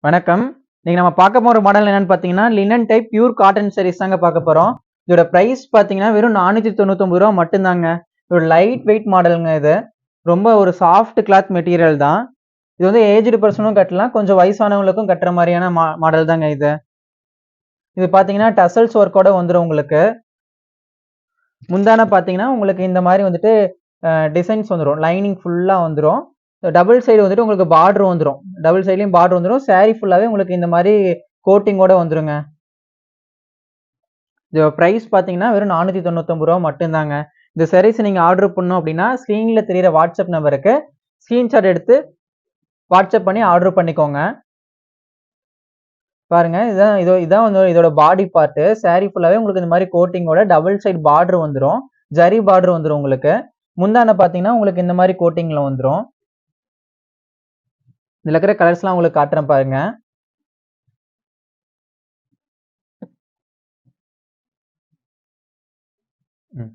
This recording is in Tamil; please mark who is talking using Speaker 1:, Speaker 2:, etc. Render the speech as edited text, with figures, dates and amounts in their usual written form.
Speaker 1: வணக்கம். இன்னைக்கு நம்ம பார்க்க போற மாடல் என்னன்னு பார்த்தீங்கன்னா, linen type pure cotton saris தாங்க பார்க்க போறோம். இதோட பிரைஸ் பார்த்தீங்கன்னா, வெறும் ரூ. 499 மட்டும்தாங்க. ஒரு லைட் வெயிட் மாடலுங்க இது. ரொம்ப ஒரு சாஃப்ட் கிளாத் மெட்டீரியல் தான். இது வந்து ஏஜ்டு பெர்சனும் கட்டலாம். கொஞ்சம் வயசானவங்களுக்கும் கட்டுற மாரியான மாடல் தாங்க இது. இது பார்த்தீங்கன்னா, டசல்ஸ் ஒர்க்கோட வந்துரும் உங்களுக்கு. முந்தான பார்த்தீங்கன்னா, உங்களுக்கு இந்த மாரி வந்துட்டு டிசைன்ஸ் வந்துரும். லைனிங் ஃபுல்லா வந்துரும். டபுள் சைடு வந்துட்டு உங்களுக்கு பார்டர் வந்துரும். டபுள் சைட்லயும் பார்டர் வந்துரும். சாரி ஃபுல்லாவே உங்களுக்கு இந்த மாரி கோட்டிங்கோட வந்துருங்க. இது பிரைஸ் பார்த்தீங்கன்னா, வெறும் ரூ. 499 மட்டும்தாங்க. இந்த சாரீஸ் நீங்க ஆர்டர் பண்ணணும் அப்படின்னா, ஸ்க்ரீன்ல தெரியிற வாட்ஸ்அப் நம்பருக்கு ஸ்கிரீன்ஷாட் எடுத்து வாட்ஸ்அப் பண்ணி ஆர்டர் பண்ணிக்கோங்க. பாருங்க, இதான் வந்து இதோட பாடி பார்ட்டு. சாரி ஃபுல்லாவே உங்களுக்கு இந்த மாரி கோட்டிங்கோட டபுள் சைடு பார்டர் வந்துரும். ஜரி பார்டர் வந்துரும் உங்களுக்கு. முந்தான பார்த்தீங்கன்னா, உங்களுக்கு இந்த மாரி கோட்டிங்ல வந்துரும். இதுல இருக்கிற கலர்ஸ்லாம் உங்களுக்கு காட்டுறேன் பாருங்க. ம்.